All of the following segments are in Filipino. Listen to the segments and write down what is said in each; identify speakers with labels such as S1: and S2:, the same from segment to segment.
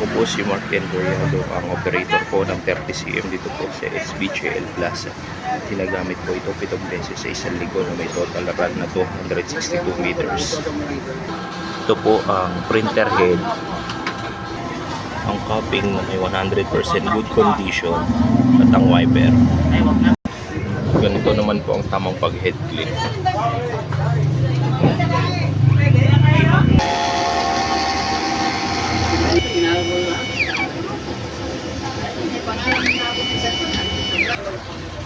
S1: Ako po si Mark Ken Goriado, ang operator po ng 30cm dito po sa SBJL Plaza. Ginagamit po ito 7 beses sa isang linggo na may total run na 262 meters. Ito po ang printer head. Ang cupping na may 100% good condition at ang wiper. Ganito naman po ang tamang pag-head click.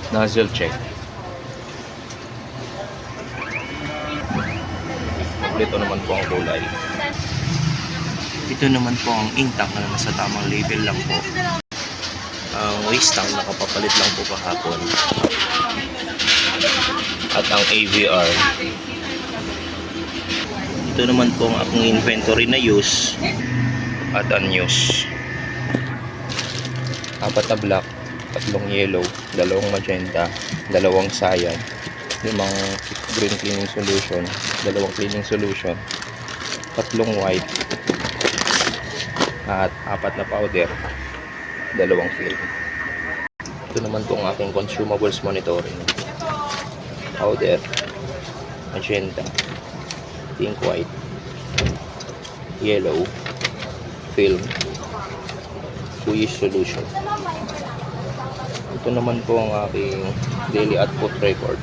S1: Nozzle check. Ito naman po ang kulay. Ito naman po ang ink tank na nasa tamang label lang po. Ang waste tank nakapapalit lang po kahapon. At ang AVR. Ito naman po ang aking inventory na use at unused. 4 na black, 3 yellow, 2 magenta, 2 cyan, 5 green cleaning solution, 2 cleaning solution, 3 white, at 4 na powder, 2 film. Ito naman po ang aking consumables monitoring. Powder, magenta, pink white, yellow, film, squeeze solution. Ito naman po ang aking daily output record.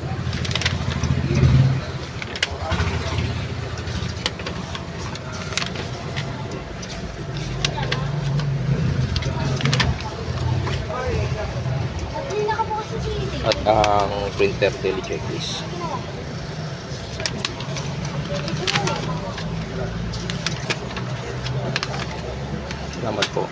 S1: At ang printer daily checklist. Salamat po.